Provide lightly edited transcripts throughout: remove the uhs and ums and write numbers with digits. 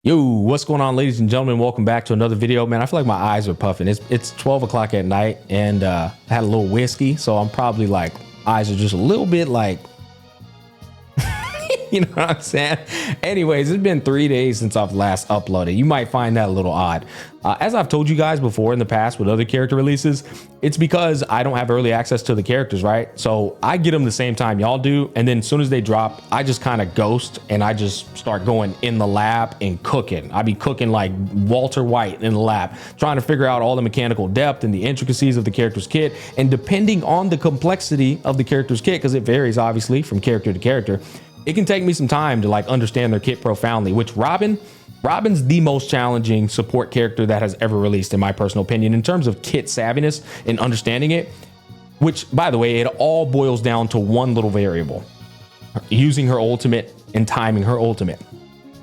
Yo, what's going on, ladies and gentlemen? Welcome back to another video. Man, I feel like my eyes are puffing. It's 12 o'clock at night, and I had a little whiskey, so I'm probably like, eyes are just a little bit like, you know what I'm saying? Anyways, it's been 3 days since I've last uploaded. You might find that a little odd. As I've told you guys before in the past with other character releases, it's because I don't have early access to the characters, right? So I get them the same time y'all do, and then as soon as they drop, I just kind of ghost and I just start going in the lab and cooking. I be cooking like Walter White in the lab, trying to figure out all the mechanical depth and the intricacies of the character's kit. And depending on the complexity of the character's kit, because it varies obviously from character to character, it can take me some time to like understand their kit profoundly, which Robin's the most challenging support character that has ever released, in my personal opinion, in terms of kit savviness and understanding it, which, by the way, it all boils down to one little variable: using her ultimate and timing her ultimate.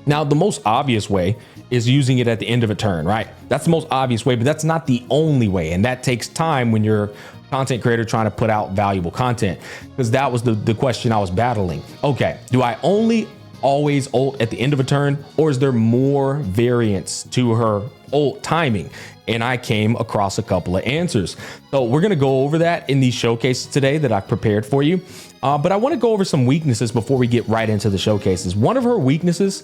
Now, the most obvious way is using it at the end of a turn, right? That's the most obvious way, but that's not the only way. And that takes time when you're content creator trying to put out valuable content, because that was the question I was battling. Okay, do I only always ult at the end of a turn, or is there more variance to her ult timing? And I came across a couple of answers. So we're going to go over that in these showcases today that I've prepared for you. But I want to go over some weaknesses before we get right into the showcases. One of her weaknesses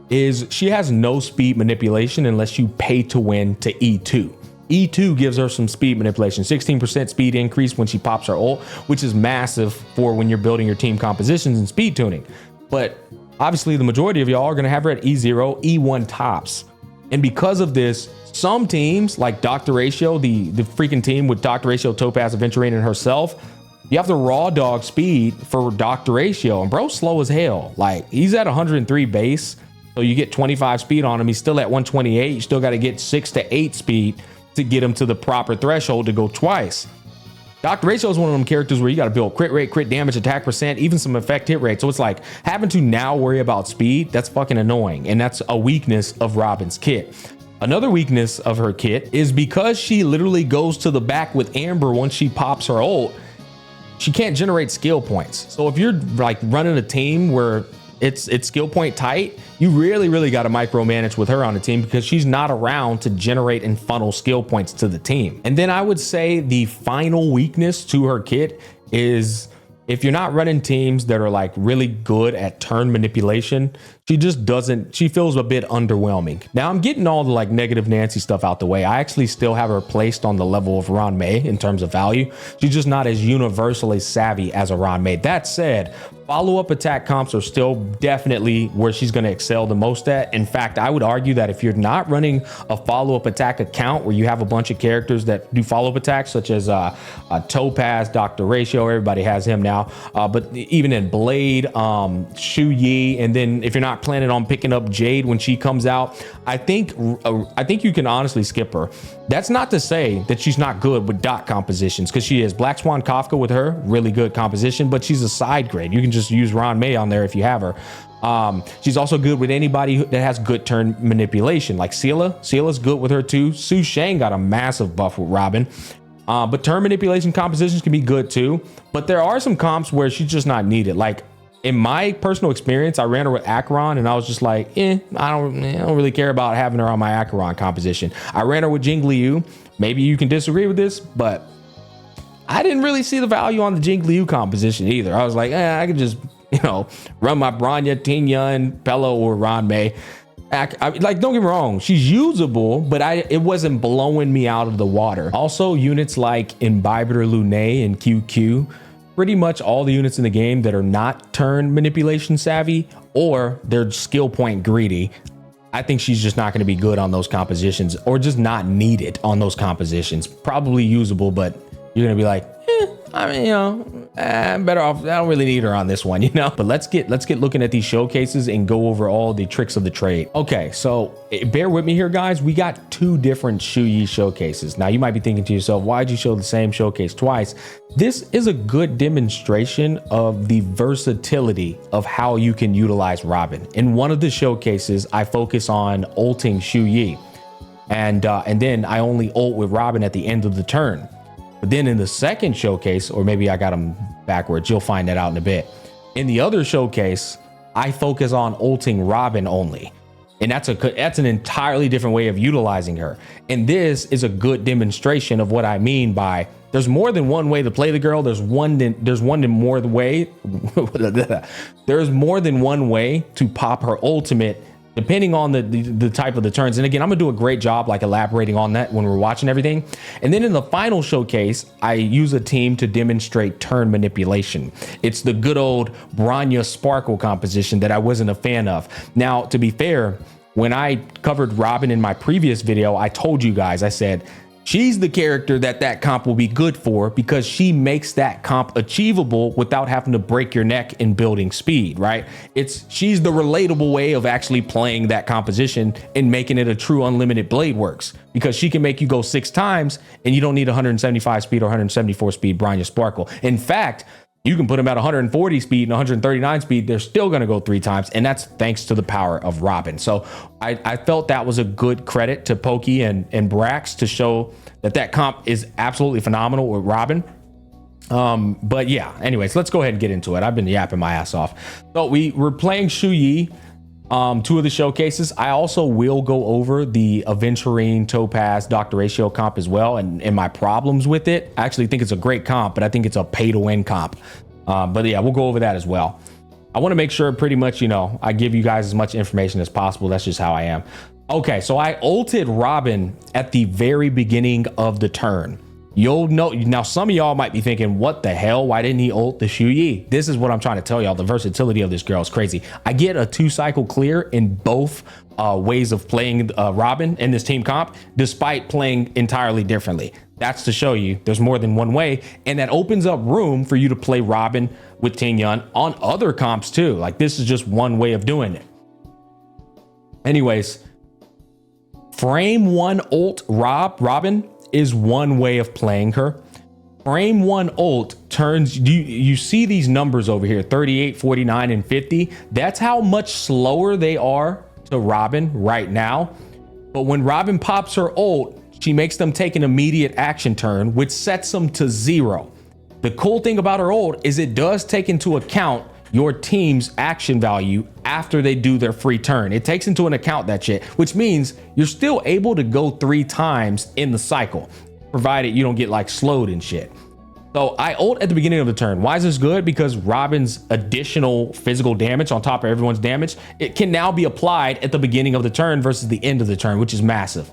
is she has no speed manipulation unless you pay to win to E2. E2 gives her some speed manipulation, 16% speed increase when she pops her ult, which is massive for when you're building your team compositions and speed tuning. But obviously the majority of y'all are going to have her at E0, E1 tops. And because of this, some teams like Dr. Ratio, the freaking team with Dr. Ratio, Topaz, Aventurine, and herself, you have to raw dog speed for Dr. Ratio. And bro's slow as hell. Like, he's at 103 base, so you get 25 speed on him. He's still at 128. You still got to get 6 to 8 speed to get him to the proper threshold to go twice. Dr. Ratio is one of them characters where you got to build crit rate, crit damage, attack percent, even some effect hit rate. So it's like having to now worry about speed. That's fucking annoying. And that's a weakness of Robin's kit. Another weakness of her kit is because she literally goes to the back with Amber once she pops her ult, she can't generate skill points. So if you're like running a team where it's skill point tight, you really got to micromanage with her on the team, because she's not around to generate and funnel skill points to the team. And then I would say the final weakness to her kit is if you're not running teams that are like really good at turn manipulation, she feels a bit underwhelming. Now I'm getting all the like negative Nancy stuff out the way. I actually still have her placed on the level of Ruan Mei in terms of value. She's just not as universally savvy as a Ruan Mei. That said, follow-up attack comps are still definitely where she's going to excel the most at. In fact, I would argue that if you're not running a follow-up attack account where you have a bunch of characters that do follow-up attacks, such as Topaz, Dr. Ratio, everybody has him now, but even in Blade, Shu Yi, and then if you're not planning on picking up Jade when she comes out, I think you can honestly skip her. That's not to say that she's not good with dot compositions, because she is. Black Swan Kafka with her, really good composition, but she's a side grade. You can just use Ruan Mei on there if you have her. She's also good with anybody that has good turn manipulation, like Seela. Seela's good with her too. Su Shang got a massive buff with Robin. But turn manipulation compositions can be good too. But there are some comps where she's just not needed. Like in my personal experience, I ran her with Acheron and I was just like, I don't really care about having her on my Acheron composition. I ran her with Jing Liu. Maybe you can disagree with this, but I didn't really see the value on the Jing Liu composition either. I was like, I could just, run my Bronya, Tingyan, Pello, or Ruan Mei. Like, don't get me wrong, she's usable, but it wasn't blowing me out of the water. Also, units like Imbibitor Lune and QQ, pretty much all the units in the game that are not turn manipulation savvy or they're skill point greedy, I think she's just not going to be good on those compositions, or just not needed on those compositions. Probably usable, but you're going to be like, I'm better off. I don't really need her on this one, But let's get looking at these showcases and go over all the tricks of the trade. Okay, so bear with me here, guys. We got two different Shu Yi showcases. Now you might be thinking to yourself, why'd you show the same showcase twice? This is a good demonstration of the versatility of how you can utilize Robin. In one of the showcases, I focus on ulting Shu Yi, and then I only ult with Robin at the end of the turn. But then in the second showcase, or maybe I got them backwards, you'll find that out in a bit. In the other showcase, I focus on ulting Robin only. And that's an entirely different way of utilizing her. And this is a good demonstration of what I mean by there's more than one way to play the girl. There's more than one way to pop her ultimate, depending on the type of the turns. And again, I'm gonna do a great job like elaborating on that when we're watching everything. And then in the final showcase, I use a team to demonstrate turn manipulation. It's the good old Bronya Sparkle composition that I wasn't a fan of. Now, to be fair, when I covered Robin in my previous video, I told you guys, I said, she's the character that comp will be good for because she makes that comp achievable without having to break your neck in building speed, right? She's the relatable way of actually playing that composition and making it a true unlimited blade works, because she can make you go 6 times and you don't need 175 speed or 174 speed Bronya Sparkle. In fact, you can put them at 140 speed and 139 speed. They're still going to go 3 times. And that's thanks to the power of Robin. So I felt that was a good credit to Pokey and Brax to show that comp is absolutely phenomenal with Robin. But yeah, anyways, let's go ahead and get into it. I've been yapping my ass off. So we're playing Shu Yi. 2 of the showcases. I also will go over the Aventurine, Topaz, Dr. Ratio comp as well, and my problems with it. I actually think it's a great comp, but I think it's a pay to win comp. But yeah, we'll go over that as well. I want to make sure pretty much, I give you guys as much information as possible. That's just how I am. Okay, so I ulted Robin at the very beginning of the turn. You'll know now, some of y'all might be thinking, what the hell? Why didn't he ult the Shu Yi? This is what I'm trying to tell y'all. The versatility of this girl is crazy. I get a 2-cycle clear in both ways of playing Robin in this team comp, despite playing entirely differently. That's to show you there's more than one way. And that opens up room for you to play Robin with Ting Yun on other comps too. Like, this is just one way of doing it. Anyways, frame 1 ult Robin is one way of playing her. Frame 1 ult turns, you see these numbers over here, 38, 49, and 50. That's how much slower they are to Robin right now. But when Robin pops her ult, she makes them take an immediate action turn, which sets them to 0. The cool thing about her ult is it does take into account your team's action value after they do their free turn. It takes into an account that shit, which means you're still able to go 3 times in the cycle, provided you don't get like slowed and shit. So I ult at the beginning of the turn. Why is this good? Because Robin's additional physical damage on top of everyone's damage, it can now be applied at the beginning of the turn versus the end of the turn, which is massive.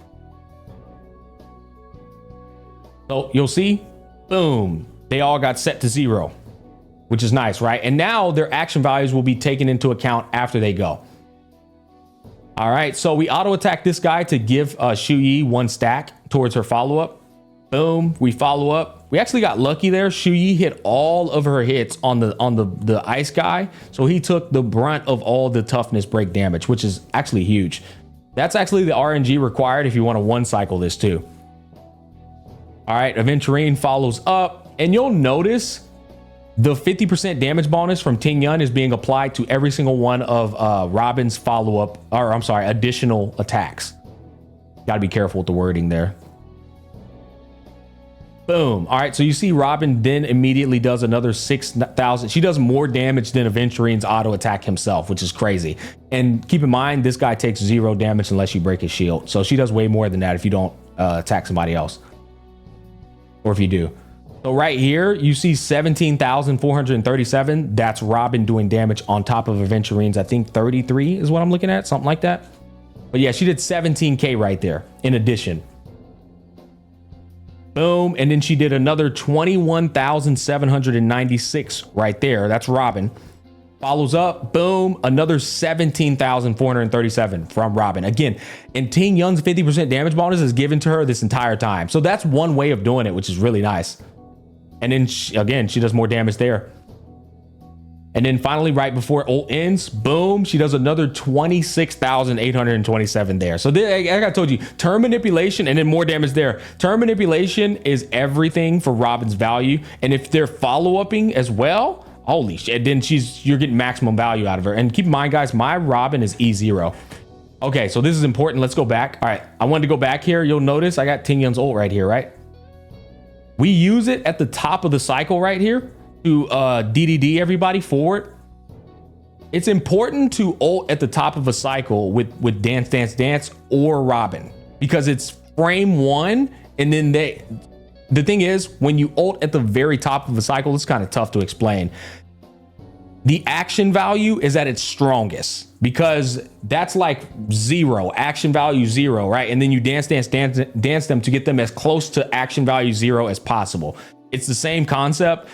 So you'll see, boom, they all got set to 0. Which is nice, right? And now their action values will be taken into account after they go. All right, so we auto attack this guy to give Shu Yi 1 stack towards her follow-up. Boom, we follow up. We actually got lucky there. Shu Yi hit all of her hits on the ice guy. So he took the brunt of all the toughness break damage, which is actually huge. That's actually the RNG required if you want to 1-cycle this too. All right, Aventurine follows up, and you'll notice the 50% damage bonus from Ting Yun is being applied to every single one of Robin's follow-up, or I'm sorry, additional attacks. Got to be careful with the wording there. Boom. All right, so you see Robin then immediately does another 6,000. She does more damage than Aventurine's auto attack himself, which is crazy. And keep in mind, this guy takes 0 damage unless you break his shield. So she does way more than that if you don't attack somebody else. Or if you do. So right here, you see 17,437. That's Robin doing damage on top of Aventurine's, I think 33 is what I'm looking at, something like that. But yeah, she did 17K right there in addition. Boom. And then she did another 21,796 right there. That's Robin. Follows up, boom, another 17,437 from Robin. Again, and Ting Yun's 50% damage bonus is given to her this entire time. So that's one way of doing it, which is really nice. And then again, she does more damage there. And then finally, right before ult ends, boom, she does another 26,827 there. So like I told you, turn manipulation and then more damage there. Turn manipulation is everything for Robin's value. And if they're follow-upping as well, holy shit, then you're getting maximum value out of her. And keep in mind, guys, my Robin is E0. Okay, so this is important. Let's go back. All right, I wanted to go back here. You'll notice I got Ting Yun's ult right here, right? We use it at the top of the cycle right here to DDD everybody forward. It's important to ult at the top of a cycle with Dance Dance Dance or Robin, because it's frame 1, and then the thing is, when you ult at the very top of a cycle, it's kind of tough to explain. The action value is at its strongest, because that's like 0, action value 0, right? And then you dance them to get them as close to action value 0 as possible. It's the same concept.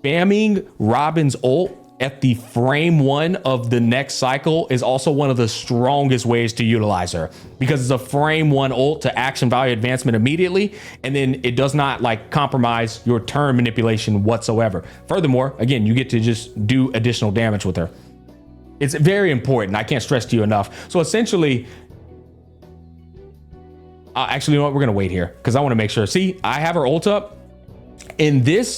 Spamming Robin's ult at the frame 1 of the next cycle is also one of the strongest ways to utilize her, because it's a frame 1 ult to action value advancement immediately, and then it does not like compromise your turn manipulation whatsoever. Furthermore, again, you get to just do additional damage with her. It's very important. I can't stress to you enough. So essentially, actually, you know what? We're gonna wait here because I want to make sure. See, I have her ult up. In this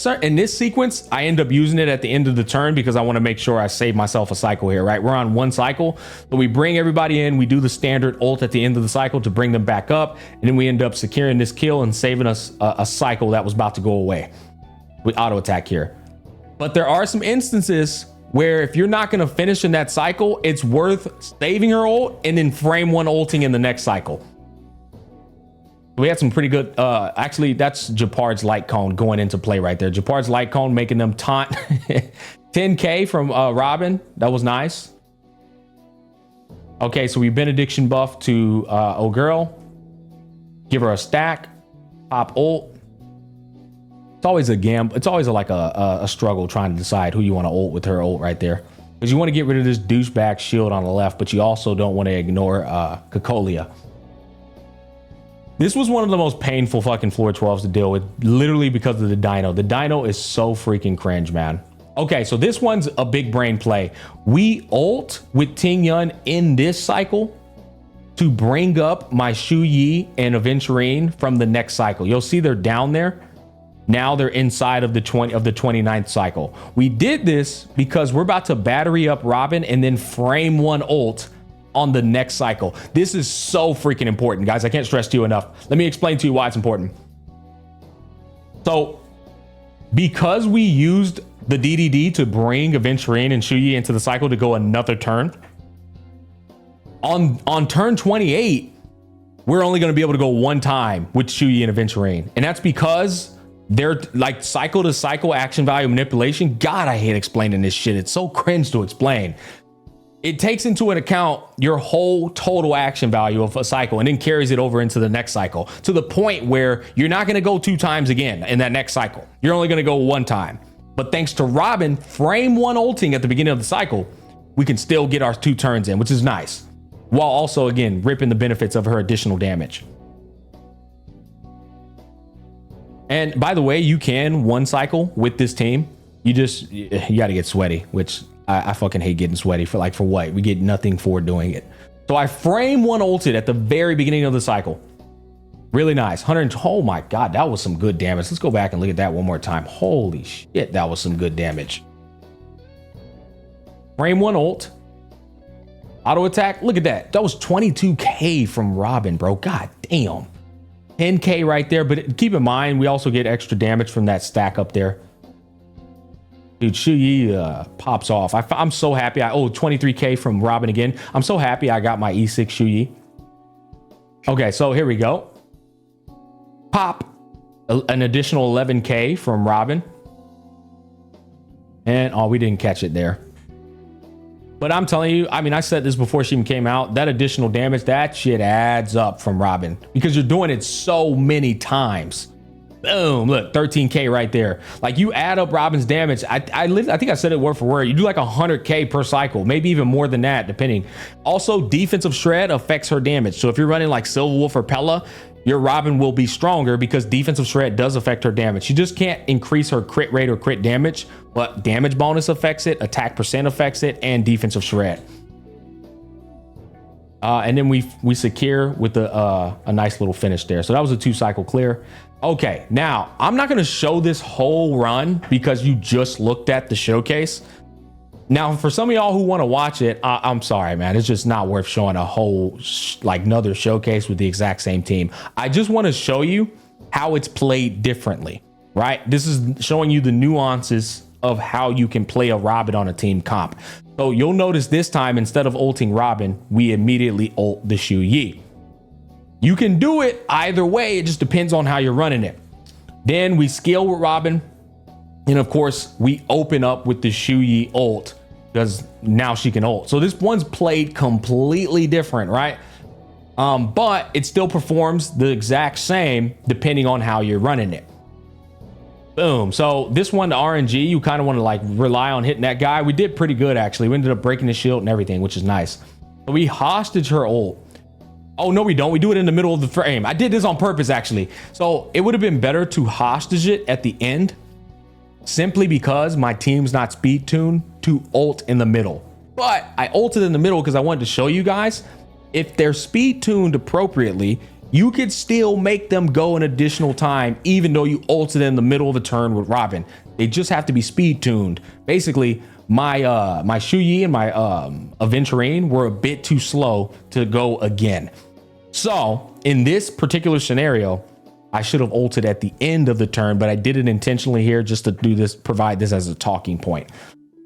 sequence, I end up using it at the end of the turn because I want to make sure I save myself a cycle here, right? We're on 1 cycle, so we bring everybody in, we do the standard ult at the end of the cycle to bring them back up, and then we end up securing this kill and saving us a cycle that was about to go away with auto attack here. But there are some instances where if you're not going to finish in that cycle, it's worth saving her ult and then frame 1 ulting in the next cycle. We had some pretty good, actually, that's Japard's light cone going into play right there. Japard's light cone making them taunt 10K from Robin. That was nice. Okay, so we benediction buff to oh girl. Give her a stack. Pop ult. It's always a gamble. It's always like a struggle trying to decide who you want to ult with her ult right there. Because you want to get rid of this douchebag shield on the left, but you also don't want to ignore Cocolia. This was one of the most painful fucking floor 12s to deal with, literally because of the dino. The dino is so freaking cringe, man. Okay, so this one's a big brain play. We ult with Ting Yun in this cycle to bring up my Shu Yi and Aventurine from the next cycle. You'll see they're down there. Now they're inside of the 29th cycle. We did this because we're about to battery up Robin and then frame 1 ult on the next cycle. This is so freaking important, guys. I can't stress to you enough. Let me explain to you why it's important. So because we used the DDD to bring Aventurine and Shu Yi into the cycle to go another turn, on turn 28, we're only going to be able to go 1 time with Shu Yi and Aventurine. And that's because they're like cycle to cycle action value manipulation. God, I hate explaining this shit. It's so cringe to explain. It takes into an account your whole total action value of a cycle and then carries it over into the next cycle to the point where you're not going to go 2 times again in that next cycle. You're only going to go 1 time. But thanks to Robin frame 1 ulting at the beginning of the cycle, we can still get our 2 turns in, which is nice, while also, again, ripping the benefits of her additional damage. And by the way, you can 1 cycle with this team. You got to get sweaty, which I fucking hate getting sweaty for what? We get nothing for doing it. So I frame 1 ulted at the very beginning of the cycle. Really nice. 100. Oh my God, that was some good damage. Let's go back and look at that one more time. Holy shit, that was some good damage. Frame 1 ult. Auto attack. Look at that. That was 22K from Robin, bro. God damn. 10K right there. But keep in mind, we also get extra damage from that stack up there. Dude, Shu Yi pops off. I'm so happy. 23K from Robin again. I'm so happy I got my E6 Shu Yi. Okay, so here we go. Pop an additional 11K from Robin. And we didn't catch it there. But I'm telling you, I mean, I said this before she even came out. That additional damage, that shit adds up from Robin because you're doing it so many times. Boom, look, 13K right there. Like, you add up Robin's damage. I think I said it word for word. You do like 100K per cycle, maybe even more than that, depending. Also, defensive shred affects her damage. So if you're running like Silver Wolf or Pella, your Robin will be stronger because defensive shred does affect her damage. You just can't increase her crit rate or crit damage, but damage bonus affects it, attack percent affects it, and defensive shred. And then we secure with a nice little finish there. So that was a 2 cycle clear. Okay, now I'm not going to show this whole run because you just looked at the showcase. Now, for some of y'all who want to watch it, I'm sorry, man. It's just not worth showing a whole another showcase with the exact same team. I just want to show you how it's played differently, right? This is showing you the nuances of how you can play a Robin on a team comp. So you'll notice this time, instead of ulting Robin, we immediately ult the Shu Yi. You can do it either way. It just depends on how you're running it. Then we scale with Robin. And of course, we open up with the Shu Yi ult because now she can ult. So this one's played completely different, right? But it still performs the exact same depending on how you're running it. Boom. So this one, the RNG, you kind of want to like rely on hitting that guy. We did pretty good, actually. We ended up breaking his shield and everything, which is nice. So we hostage her ult. Oh, no, we don't. We do it in the middle of the frame. I did this on purpose, actually. So it would have been better to hostage it at the end, simply because my team's not speed tuned to ult in the middle. But I ulted in the middle because I wanted to show you guys, if they're speed tuned appropriately, you could still make them go an additional time, even though you ulted in the middle of a turn with Robin. They just have to be speed tuned. Basically, my Shu Yi and my Aventurine were a bit too slow to go again. So in this particular scenario, I should have ulted at the end of the turn, but I did it intentionally here just to do this, provide this as a talking point.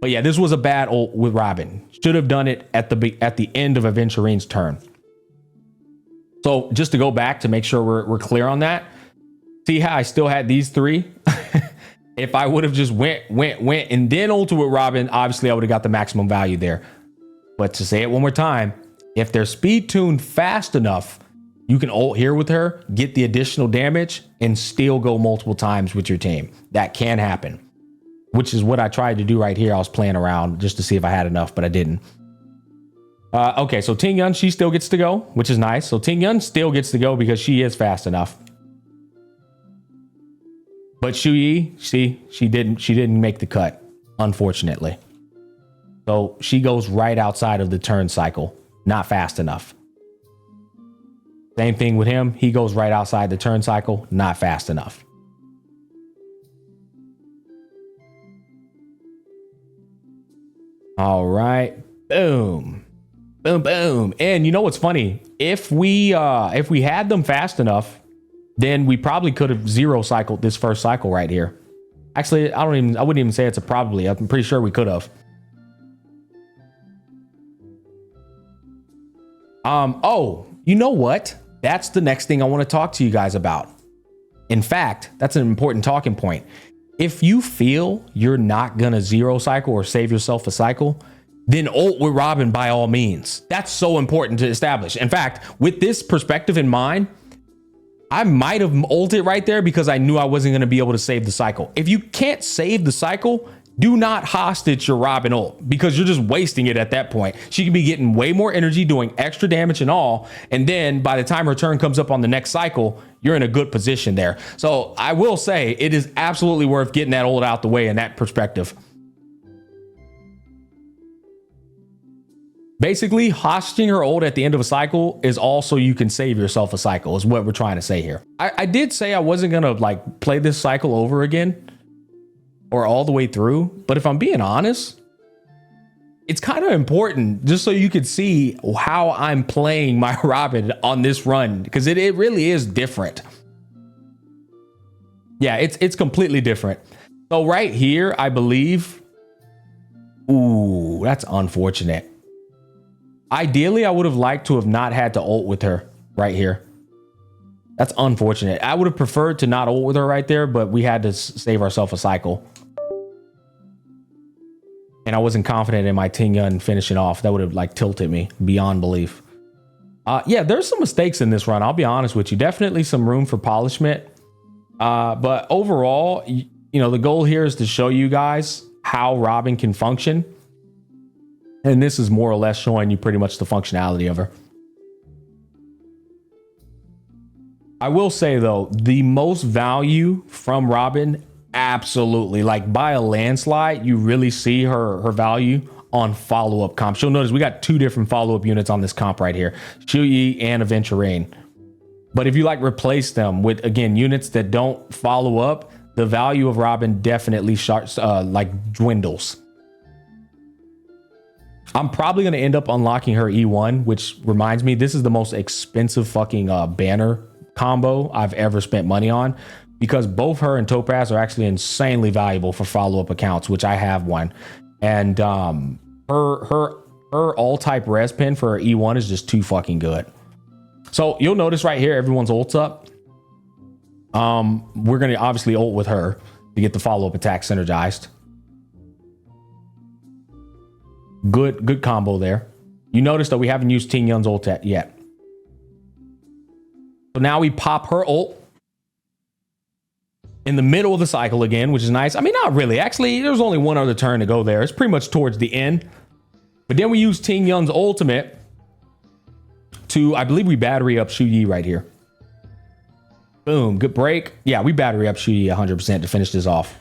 But yeah, this was a bad ult with Robin. Should have done it at the end of Aventurine's turn. So just to go back to make sure we're clear on that. See how I still had these three? If I would have just went and then ulted with Robin, obviously I would have got the maximum value there. But to say it one more time, if they're speed tuned fast enough, you can ult here with her, get the additional damage, and still go multiple times with your team. That can happen, which is what I tried to do right here. I was playing around just to see if I had enough, but I didn't. Okay, so Ting Yun, she still gets to go, which is nice. So Ting Yun still gets to go because she is fast enough. But Shu Yi, she didn't make the cut, unfortunately. So she goes right outside of the turn cycle, not fast enough. Same thing with him. He goes right outside the turn cycle, not fast enough. All right, boom. Boom, boom. And you know what's funny? If we had them fast enough, then we probably could have zero cycled this first cycle right here. Actually, I wouldn't even say it's a probably. I'm pretty sure we could have. Oh, you know what? That's the next thing I want to talk to you guys about. In fact, that's an important talking point. If you feel you're not gonna zero cycle or save yourself a cycle, then ult with Robin by all means. That's so important to establish. In fact, with this perspective in mind, I might have ulted right there because I knew I wasn't going to be able to save the cycle. If you can't save the cycle, do not hostage your Robin ult because you're just wasting it at that point. She can be getting way more energy, doing extra damage and all. And then by the time her turn comes up on the next cycle, you're in a good position there. So I will say it is absolutely worth getting that ult out the way in that perspective. Basically, hosting her ult at the end of a cycle is also you can save yourself a cycle is what we're trying to say here. I did say I wasn't going to like play this cycle over again or all the way through. But if I'm being honest, it's kind of important just so you could see how I'm playing my Robin on this run because it really is different. Yeah, it's completely different. So right here, I believe. Ooh, that's unfortunate. Ideally, I would have liked to have not had to ult with her right here. That's unfortunate. I would have preferred to not ult with her right there, but we had to save ourselves a cycle. And I wasn't confident in my Ting Yun finishing off. That would have like tilted me beyond belief. Yeah, there's some mistakes in this run. I'll be honest with you. Definitely some room for polishment. But overall, you know, the goal here is to show you guys how Robin can function. And this is more or less showing you pretty much the functionality of her. I will say, though, the most value from Robin, absolutely. Like by a landslide, you really see her value on follow-up comps. You'll notice we got two different follow-up units on this comp right here. Shu Yi and Aventurine. But if you like replace them with, again, units that don't follow up, the value of Robin definitely like dwindles. I'm probably going to end up unlocking her E1, which reminds me, this is the most expensive fucking banner combo I've ever spent money on, because both her and Topaz are actually insanely valuable for follow-up accounts, which I have one. And her all type res pin for her E1 is just too fucking good. So you'll notice right here, everyone's ult's up. We're gonna obviously ult with her to get the follow-up attack synergized. Good combo there. You notice that we haven't used Ting Yun's ult yet. So now we pop her ult in the middle of the cycle again, which is nice. I mean, not really. Actually, there's only one other turn to go there. It's pretty much towards the end. But then we use Ting Yun's ultimate to, I believe we battery up Shu Yi right here. Boom, good break. Yeah, we battery up Shu Yi 100% to finish this off.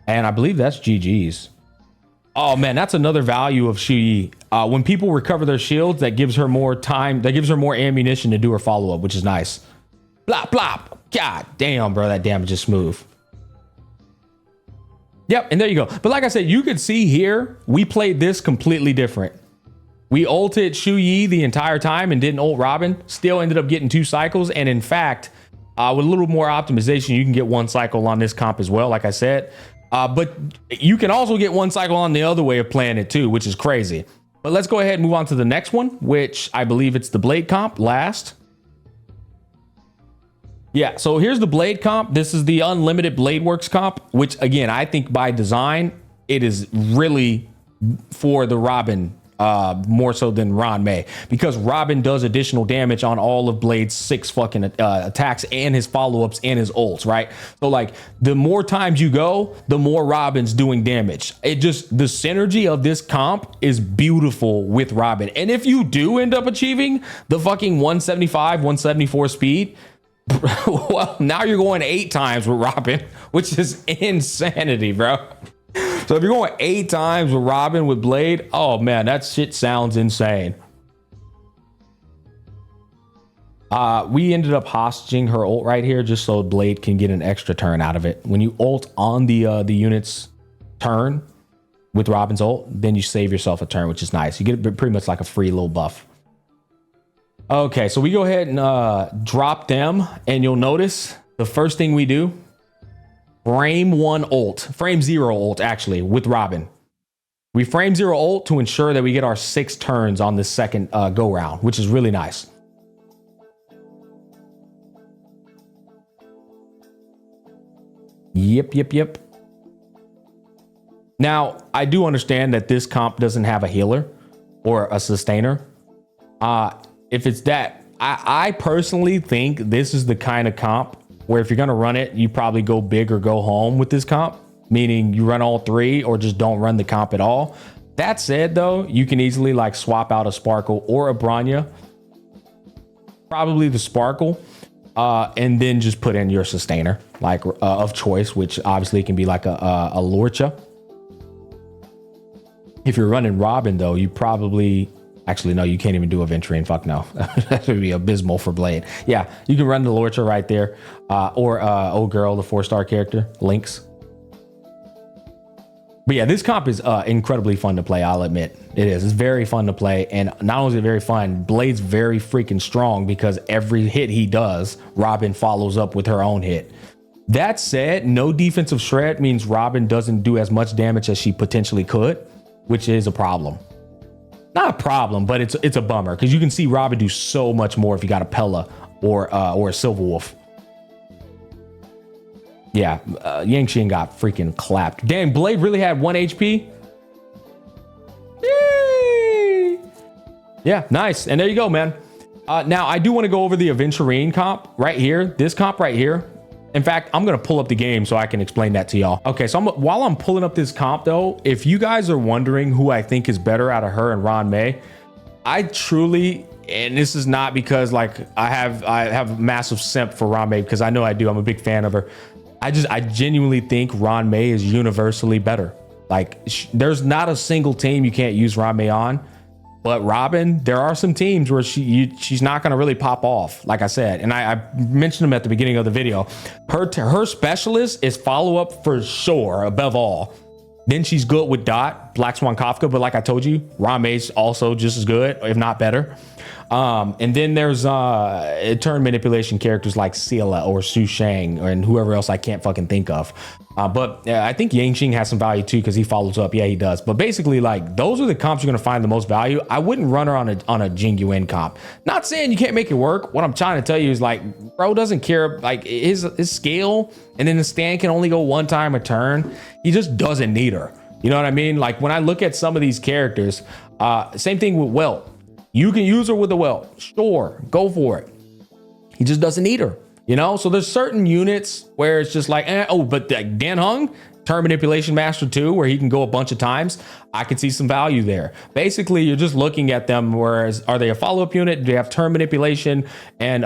And I believe that's GG's. Oh man, that's another value of Shu Yi. When people recover their shields, that gives her more time, that gives her more ammunition to do her follow-up, which is nice. Blop, blop. God damn, bro, that damage is smooth. Yep, and there you go. But like I said, you could see here, we played this completely different. We ulted Shu Yi the entire time and didn't ult Robin. Still ended up getting 2 cycles. And in fact, with a little more optimization, you can get 1 cycle on this comp as well, like I said. But you can also get 1 cycle on the other way of playing it too, which is crazy. But let's go ahead and move on to the next one, which I believe it's the Blade comp last. Yeah, so here's the Blade comp. This is the Unlimited Blade Works comp, which again, I think by design, it is really for the Robin more so than Ruan Mei, because Robin does additional damage on all of Blade's 6 fucking attacks and his follow-ups and his ults, right? So like the more times you go, the more Robin's doing damage. It just, the synergy of this comp is beautiful with Robin. And if you do end up achieving the fucking 175, 174 speed, well, now you're going 8 times with Robin, which is insanity, bro. So if you're going 8 times with Robin with Blade, oh man, that shit sounds insane. We ended up hostage her ult right here just so Blade can get an extra turn out of it. When you ult on the unit's turn with Robin's ult, then you save yourself a turn, which is nice. You get pretty much like a free little buff. Okay, so we go ahead and drop them, and you'll notice the first thing we do, frame 0 ult actually with Robin. We frame 0 ult to ensure that we get our 6 turns on the second go round, which is really nice. Yep. Now, I do understand that this comp doesn't have a healer or a sustainer. If it's that, I personally think this is the kind of comp where if you're going to run it, you probably go big or go home with this comp, meaning you run all 3 or just don't run the comp at all. That said, though, you can easily like swap out a Sparkle or a Bronya, probably the Sparkle, and then just put in your sustainer like of choice, which obviously can be like a Lorcha. If you're running Robin, though, you probably... Actually, no, you can't even do a Venturine. Fuck no. That would be abysmal for Blade. Yeah, you can run the Lorcha right there. Or Old Girl, the 4-star character, Lynx. But yeah, this comp is incredibly fun to play, I'll admit. It is. It's very fun to play. And not only is it very fun, Blade's very freaking strong because every hit he does, Robin follows up with her own hit. That said, no defensive shred means Robin doesn't do as much damage as she potentially could, which is a problem. Not a problem, but it's a bummer because you can see Robin do so much more if you got a Pella or a Silver Wolf. Yeah, Yang Xin got freaking clapped. Dang, Blade really had 1 HP. Yay! Yeah, nice. And there you go, man. Now I do want to go over the Aventurine comp right here. This comp right here. In fact, I'm going to pull up the game so I can explain that to y'all. Okay, so while I'm pulling up this comp though, if you guys are wondering who I think is better out of her and Ruan Mei, I truly, and this is not because like I have massive simp for Ruan Mei, because I know I do. I'm a big fan of her. I genuinely think Ruan Mei is universally better. Like there's not a single team you can't use Ruan Mei on. But Robin, there are some teams where she's not going to really pop off, like I said. And I mentioned them at the beginning of the video. Her specialist is follow-up for sure, above all. Then she's good with Dot. Black Swan Kafka, but like I told you, Ruan Mei's also just as good, if not better. And then there's turn manipulation characters like Sela or Su Shang and whoever else I can't fucking think of. But I think Yangqing has some value too because he follows up. Yeah, he does. But basically, like, those are the comps you're gonna find the most value. I wouldn't run her on a Jing Yuan comp. Not saying you can't make it work. What I'm trying to tell you is, like, bro doesn't care. Like, his scale, and then the stand can only go one time a turn. He just doesn't need her. You know what I mean? Like, when I look at some of these characters, same thing with Welt. You can use her with a Welt. Sure, go for it. He just doesn't need her. You know, so there's certain units where it's just like, but Dan Hung, turn manipulation master too, where he can go a bunch of times. I could see some value there. Basically, you're just looking at them. Whereas, are they a follow-up unit? Do they have turn manipulation? And,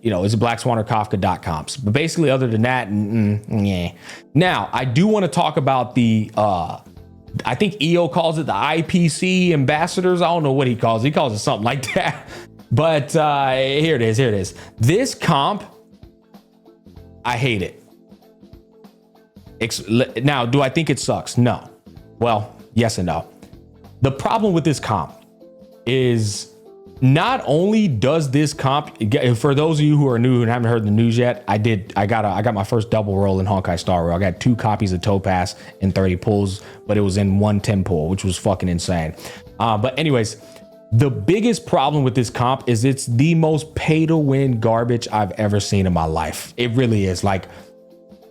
is it Black Swan or Kafka dot comps? But basically, other than that, yeah. Now, I do want to talk about the, I think EO calls it the IPC ambassadors. I don't know what he calls it. He calls it something like that. But here it is. This comp, I hate it. Now, do I think it sucks? No. Well, yes and no. The problem with this comp is not only does this comp, for those of you who are new and haven't heard the news yet, I got my first double roll in Honkai Star Rail. I got 2 copies of Topaz and 30 pulls, but it was in 1 10 pull, which was fucking insane. But anyways, the biggest problem with this comp is it's the most pay to win garbage I've ever seen in my life. It really is. Like,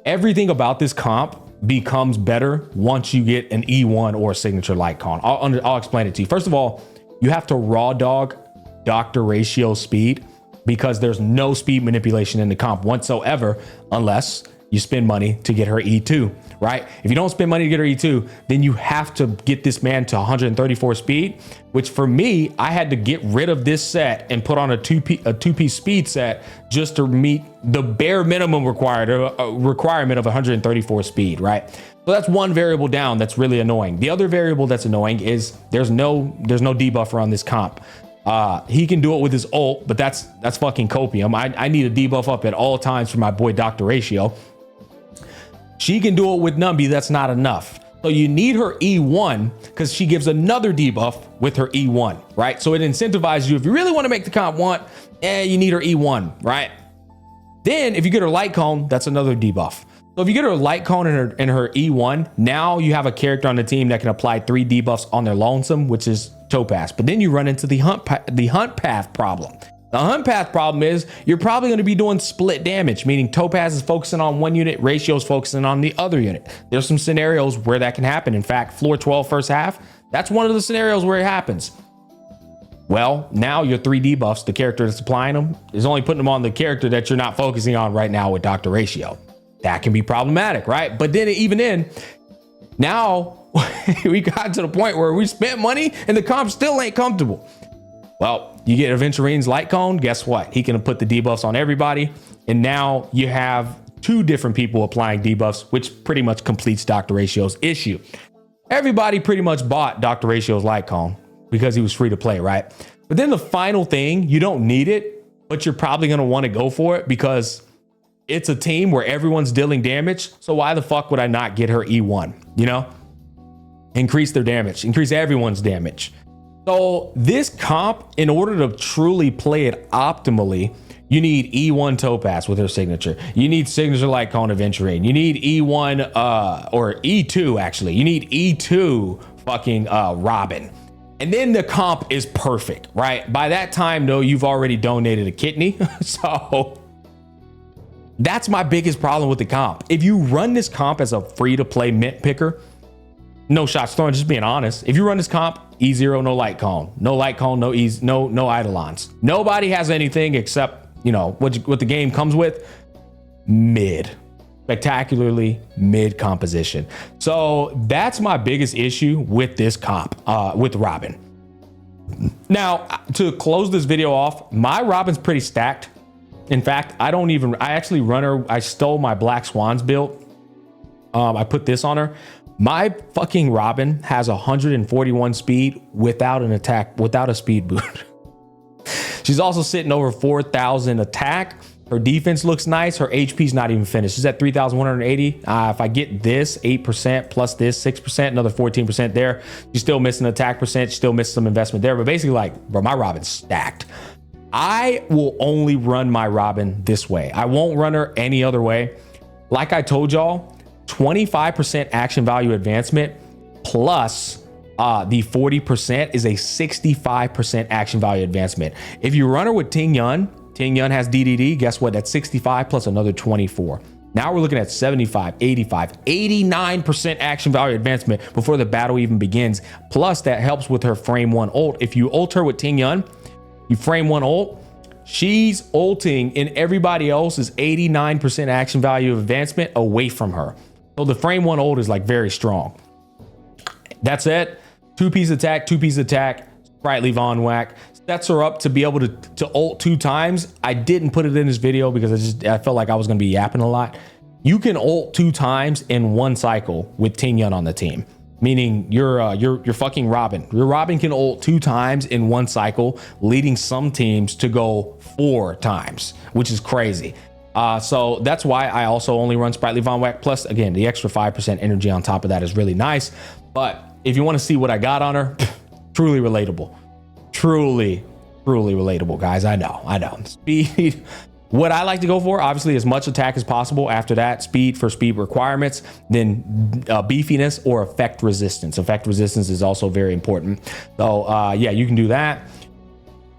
everything about this comp becomes better once you get an E1 or a signature light con. I'll explain it to you. First of all, you have to raw dog Dr. Ratio speed because there's no speed manipulation in the comp whatsoever unless you spend money to get her E2, right? If you don't spend money to get her E2, then you have to get this man to 134 speed, which for me, I had to get rid of this set and put on a two-piece speed set just to meet the bare minimum requirement of 134 speed, right? So that's one variable down that's really annoying. The other variable that's annoying is there's no debuffer on this comp. He can do it with his ult, but that's fucking copium. I need a debuff up at all times for my boy Dr. Ratio. She can do it with Numby. That's not enough. So you need her E1 because she gives another debuff with her E1, right? So it incentivizes you. If you really want to make the comp want, you need her E1, right? Then if you get her light cone, that's another debuff. So if you get her light cone in her E1, now you have a character on the team that can apply 3 debuffs on their lonesome, which is Topaz. But then you run into the hunt path problem. The hunt path problem is you're probably going to be doing split damage, meaning Topaz is focusing on one unit, Ratio is focusing on the other unit. There's some scenarios where that can happen. In fact, floor 12 first half, that's one of the scenarios where it happens. Well, now your 3 debuffs, the character that's applying them is only putting them on the character that you're not focusing on right now with Dr. Ratio. That can be problematic, right? But then even in, now we got to the point where we spent money and the comp still ain't comfortable. Well, you get Aventurine's light cone. Guess what? He can put the debuffs on everybody. And now you have 2 different people applying debuffs, which pretty much completes Dr. Ratio's issue. Everybody pretty much bought Dr. Ratio's light cone because he was free to play, right? But then the final thing, you don't need it, but you're probably going to want to go for it because it's a team where everyone's dealing damage. So why the fuck would I not get her E1? You know, increase their damage, increase everyone's damage. So this comp, in order to truly play it optimally, you need E1 Topaz with her signature. You need signature light cone Aventurine. You need E1 or E2 actually. You need E2 fucking Robin. And then the comp is perfect, right? By that time though, you've already donated a kidney. So that's my biggest problem with the comp. If you run this comp as a free to play mint picker, no shots thrown, just being honest. If you run this comp, E0, no light cone, no Eidolons. Nobody has anything except, you know, what the game comes with, mid. Spectacularly mid composition. So that's my biggest issue with this comp, with Robin. Now, to close this video off, my Robin's pretty stacked. In fact, I actually run her. I stole my Black Swans build. I put this on her. My fucking Robin has 141 speed without an attack, without a speed boot. She's also sitting over 4,000 attack. Her defense looks nice. Her HP is not even finished. She's at 3,180. If I get this 8% plus this 6%, another 14% there, she's still missing attack percent. She's still missing some investment there. But basically, like, bro, my Robin's stacked. I will only run my Robin this way. I won't run her any other way. Like I told y'all, 25% action value advancement plus the 40% is a 65% action value advancement. If you run her with Ting Yun has DDD, guess what? That's 65 plus another 24. Now we're looking at 75, 85, 89% action value advancement before the battle even begins. Plus that helps with her frame 1 ult. If you ult her with Ting Yun, you frame 1 ult, she's ulting and everybody else is 89% action value of advancement away from her. So the frame 1 ult is like very strong. That's it. 2-piece attack, 2-piece attack, sprightly Von Whack. Sets her up to be able to ult 2 times. I didn't put it in this video because I felt like I was going to be yapping a lot. You can ult 2 times in 1 cycle with Ting Yun on the team. Meaning your fucking Robin. Your Robin can ult 2 times in 1 cycle, leading some teams to go 4 times, which is crazy. So that's why I also only run Sprightly Von Whack. Plus, again, the extra 5% energy on top of that is really nice. But if you want to see what I got on her, truly relatable. Truly relatable, guys. I know. Speed. What I like to go for, obviously, as much attack as possible. After that, speed for speed requirements, then beefiness or effect resistance. Effect resistance is also very important. So yeah, you can do that.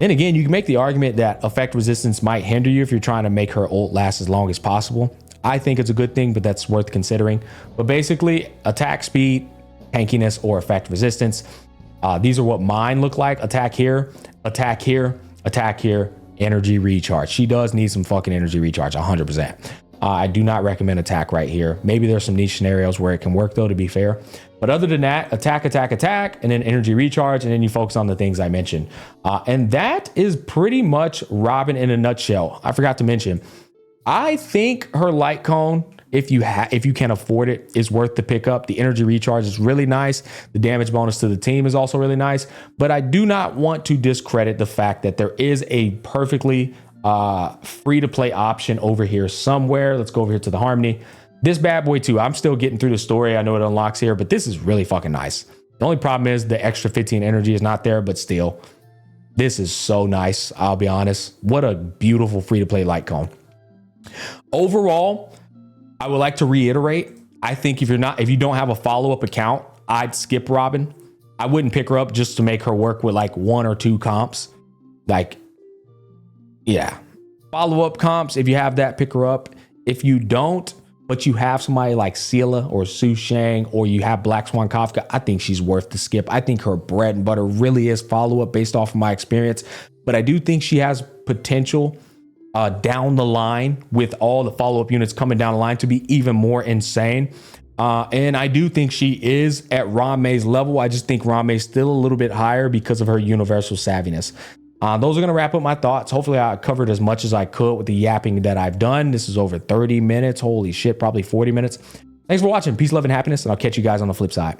And again, you can make the argument that effect resistance might hinder you if you're trying to make her ult last as long as possible. I think it's a good thing, but that's worth considering. But basically, attack speed, tankiness, or effect resistance. These are what mine look like. Attack here, attack here, attack here. Energy recharge. She does need some fucking energy recharge, 100%. I do not recommend attack right here. Maybe there's some niche scenarios where it can work though, to be fair. But other than that, attack, attack, attack, and then energy recharge, and then you focus on the things I mentioned. And that is pretty much Robin in a nutshell. I forgot to mention, I think her light cone, if you can afford it, is worth the pickup. The energy recharge is really nice. The damage bonus to the team is also really nice. But I do not want to discredit the fact that there is a perfectly free to play option over here somewhere. Let's go over here to the Harmony. This bad boy too. I'm still getting through the story. I know it unlocks here, but this is really fucking nice. The only problem is the extra 15 energy is not there, but still, this is so nice. I'll be honest. What a beautiful free to play light cone. Overall, I would like to reiterate, I think if you don't have a follow-up account, I'd skip Robin. I wouldn't pick her up just to make her work with like 1 or 2 comps. Like, yeah. Follow-up comps, if you have that, pick her up. If you don't, but you have somebody like Sela or Su Shang, or you have Black Swan Kafka, I think she's worth the skip. I think her bread and butter really is follow-up based off of my experience. But I do think she has potential down the line with all the follow-up units coming down the line to be even more insane. And I do think she is at Ruan Mei's level. I just think Ruan Mei's still a little bit higher because of her universal savviness. Those are going to wrap up my thoughts. Hopefully I covered as much as I could with the yapping that I've done. This is over 30 minutes. Holy shit, probably 40 minutes. Thanks for watching. Peace, love, and happiness, and I'll catch you guys on the flip side.